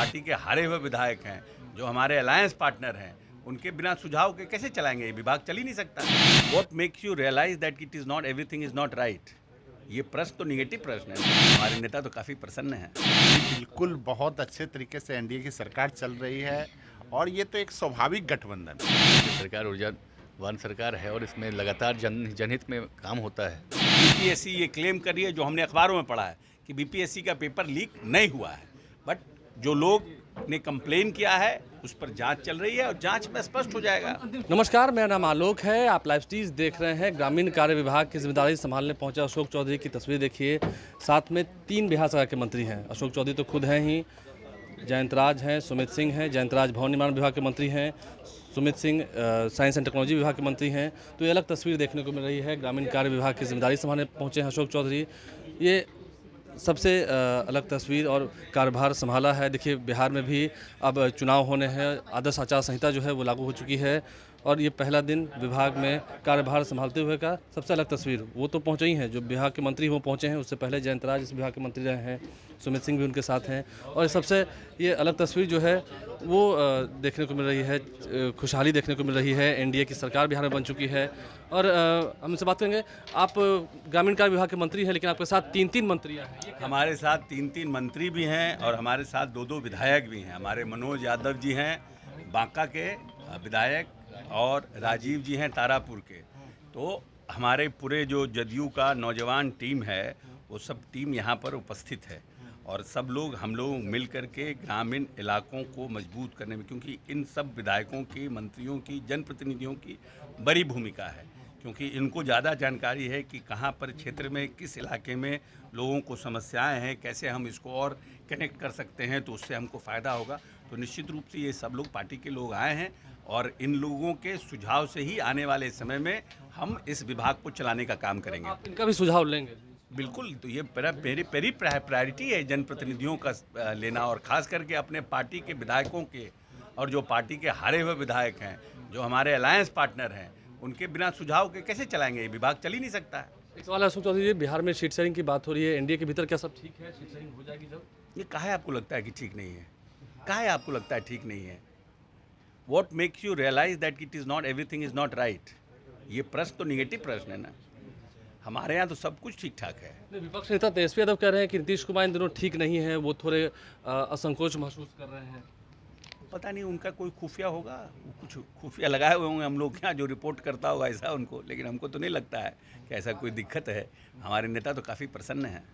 Party के हारे हुए विधायक हैं, जो हमारे अलायंस पार्टनर हैं, उनके बिना सुझाव के कैसे चलाएंगे? ये विभाग चल ही नहीं सकता। What makes you realise that it is not everything is not right? ये प्रश्न तो निगेटिव प्रश्न है। हमारे नेता तो काफ़ी प्रसन्न हैं। बिल्कुल, बहुत अच्छे तरीके से एनडीए की सरकार चल रही है और ये तो एक स्वाभाविक गठबंधन है। सरकार ऊर्जावान सरकार है और इसमें लगातार जनहित में काम होता है। बीपीएससी ये क्लेम कर रही है, जो हमने अखबारों में पढ़ा है, कि बीपीएससी का पेपर लीक नहीं हुआ है, बट जो लोग ने कंप्लेन किया है उस पर जांच चल रही है और जांच में स्पष्ट हो जाएगा। नमस्कार, मेरा नाम आलोक है। आप लाइव स्टीज देख रहे हैं। ग्रामीण कार्य विभाग की जिम्मेदारी संभालने पहुंचा अशोक चौधरी की तस्वीर देखिए। साथ में 3 बिहार सरकार के मंत्री हैं। अशोक चौधरी तो खुद हैं ही, जयंतराज हैं, सुमित सिंह हैं। जयंतराज भवन निर्माण विभाग के मंत्री हैं, Sumit Singh science and technology विभाग के मंत्री हैं। तो ये अलग तस्वीर देखने को मिल रही है। ग्रामीण कार्य विभाग की जिम्मेदारी संभालने पहुँचे हैं अशोक चौधरी। ये सबसे अलग तस्वीर और कार्यभार संभाला है। देखिए, बिहार में भी अब चुनाव होने हैं। आदर्श आचार संहिता जो है वो लागू हो चुकी है और ये पहला दिन विभाग में कार्यभार संभालते हुए का सबसे अलग तस्वीर। वो तो पहुंचे ही हैं, जो विभाग के मंत्री वो पहुंचे हैं। उससे पहले जयंतराज इस विभाग के मंत्री रहे हैं, सुमित सिंह भी उनके साथ हैं। और सबसे ये अलग तस्वीर जो है वो देखने को मिल रही है, खुशहाली देखने को मिल रही है। एनडीए की सरकार बिहार में बन चुकी है। और हम इनसे बात करेंगे। आप ग्रामीण कार्य विभाग के मंत्री हैं, लेकिन आपके साथ 3-3 मंत्री हैं। हमारे साथ 3-3 मंत्री भी हैं और हमारे साथ 2-2 विधायक भी हैं। हमारे मनोज यादव जी हैं बांका के विधायक और राजीव जी हैं तारापुर के। तो हमारे पूरे जो जदयू का नौजवान टीम है वो सब टीम यहाँ पर उपस्थित है और सब लोग हम लोग मिल कर के ग्रामीण इलाकों को मजबूत करने में, क्योंकि इन सब विधायकों की, मंत्रियों की, जनप्रतिनिधियों की बड़ी भूमिका है, क्योंकि इनको ज़्यादा जानकारी है कि कहाँ पर क्षेत्र में, किस इलाके में लोगों को समस्याएं हैं, कैसे हम इसको और कनेक्ट कर सकते हैं तो उससे हमको फ़ायदा होगा। तो निश्चित रूप से ये सब लोग पार्टी के लोग आए हैं और इन लोगों के सुझाव से ही आने वाले समय में हम इस विभाग को चलाने का काम करेंगे। आप इनका भी सुझाव लेंगे? बिल्कुल, तो ये मेरी प्रायोरिटी है जनप्रतिनिधियों का लेना, और ख़ास करके अपने पार्टी के विधायकों के, और जो पार्टी के हारे हुए विधायक हैं, जो हमारे अलायंस पार्टनर हैं, उनके बिना सुझाव के कैसे चलाएंगे? ये विभाग चल ही नहीं सकता है। एक सवाल है अशोक चौधरी जी, बिहार में सीट शेयरिंग की बात हो रही है। एनडीए के भीतर क्या सब ठीक है? सीट शेयरिंग हो जाएगी जब? ये काहे आपको लगता है कि ठीक नहीं है? काहे आपको लगता है ठीक नहीं है? What makes you realise that it is not everything is not right? ये प्रश्न तो निगेटिव प्रश्न है ना। हमारे यहाँ तो सब कुछ ठीक ठाक है। विपक्ष नेता तेजस्वी यादव कह रहे हैं कि नीतीश कुमार इन दिनों ठीक नहीं है, वो थोड़े असंकोच महसूस कर रहे हैं। पता नहीं, उनका कोई खुफिया होगा, कुछ खुफिया लगाए हुए होंगे हम लोग यहाँ, जो रिपोर्ट करता होगा ऐसा उनको, लेकिन हमको तो नहीं लगता है कि ऐसा कोई दिक्कत है। हमारे नेता तो काफ़ी प्रसन्न हैं।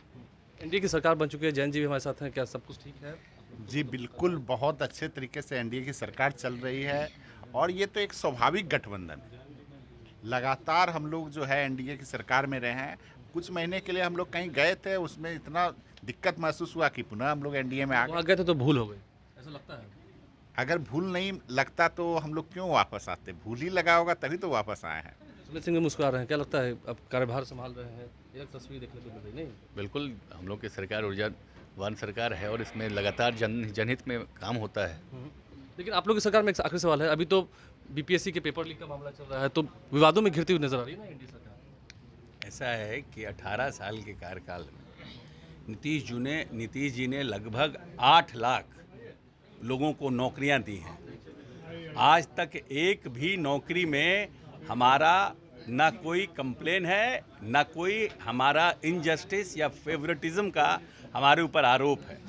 एनडीए की सरकार बन चुकी है, जैन जी भी हमारे साथ हैं। क्या सब कुछ ठीक है? जी बिल्कुल, बहुत अच्छे तरीके से एनडीए की सरकार चल रही है और ये तो एक स्वाभाविक गठबंधन है। लगातार हम लोग जो है एनडीए की सरकार में रहे हैं। कुछ महीने के लिए हम लोग कहीं गए थे, उसमें इतना दिक्कत महसूस हुआ कि पुनः हम लोग एनडीए में आ वहाँ गए थे तो भूल हो गई, ऐसा लगता है? अगर भूल नहीं लगता तो हम लोग क्यों वापस आते? भूल ही लगा होगा तभी तो वापस आए हैं। सुमित सिंह भी मुस्कुरा रहे हैं। क्या लगता है, अब कार्यभार संभाल रहे हैं, एक तस्वीर देखने को मिल रही? नहीं, बिल्कुल, हम लोग की सरकार ऊर्जावान सरकार है और इसमें लगातार जनहित में काम होता है। लेकिन आप लोग की सरकार में एक आखिरी सवाल है। अभी तो बीपीएससी के पेपर लीक का मामला चल रहा है, तो विवादों में घिरती हुई नजर आ रही है ना एनडीए सरकार। ऐसा है कि 18 साल के कार्यकाल में नीतीश जी ने लगभग 8 लाख लोगों को नौकरियां दी हैं। आज तक एक भी नौकरी में हमारा ना कोई कंप्लेन है, ना कोई हमारा इनजस्टिस या फेवरेटिज्म का हमारे ऊपर आरोप है।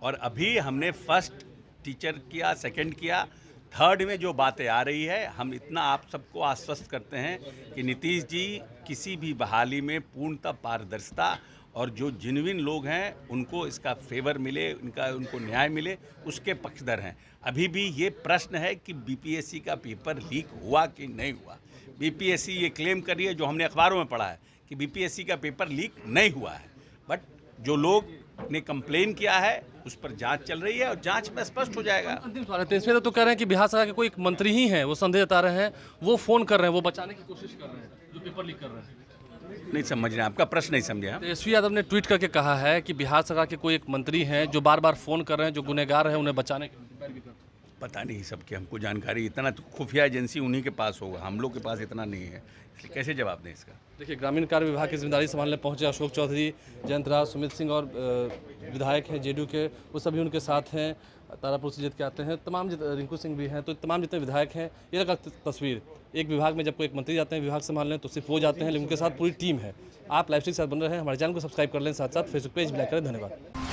और अभी हमने फर्स्ट टीचर किया, सेकंड किया, थर्ड में जो बातें आ रही है, हम इतना आप सबको आश्वस्त करते हैं कि नीतीश जी किसी भी बहाली में पूर्णतः पारदर्शिता, और जो जेन्युइन लोग हैं उनको इसका फेवर मिले, उनको न्याय मिले, उसके पक्षधर हैं। अभी भी ये प्रश्न है कि बीपीएससी का पेपर लीक हुआ कि नहीं हुआ। बीपीएससी ये क्लेम कर रही है, जो हमने अखबारों में पढ़ा है, कि बीपीएससी का पेपर लीक नहीं हुआ है, बट जो लोग ने कंप्लेन किया है उस पर जांच चल रही है और जांच में स्पष्ट हो जाएगा। अंतिम सवाल है, तेजस्वी तो कह रहे हैं कि बिहार सरकार के कोई एक मंत्री ही हैं, वो संदेह जता रहे हैं, वो फोन कर रहे हैं, वो बचाने की कोशिश कर रहे हैं, जो पेपर लीक कर रहे हैं। नहीं समझ रहे हैं, आपका प्रश्न नहीं समझे हम। तेजस्वी यादव ने ट्वीट करके कहा है कि बिहार सरकार के कोई एक मंत्री हैं जो बार बार फोन कर रहे हैं, जो गुनहगार हैं, उन्हें बचाने की। पता नहीं सबकी हमको जानकारी, इतना तो खुफिया एजेंसी उन्हीं के पास होगा, हम लोग के पास इतना नहीं है, इसलिए कैसे जवाब दें इसका। देखिए, ग्रामीण कार्य विभाग की जिम्मेदारी संभालने पहुंचे अशोक चौधरी, जयंत राज, सुमित सिंह और विधायक हैं जेडीयू के, वो सभी उनके साथ हैं। तारापुर से जीत के आते हैं, तमाम रिंकू सिंह भी हैं, तो तमाम जितने विधायक हैं, ये लगा तस्वीर। एक विभाग में जब कोई एक मंत्री जाते हैं विभाग संभालने तो सिर्फ वो जाते हैं, लेकिन उनके साथ पूरी टीम है। आप लाइव स्ट्रीम के साथ बन रहे हैं, हमारे चैनल को सब्सक्राइब कर लें, साथ साथ फेसबुक पेज भी लाइक करें। धन्यवाद।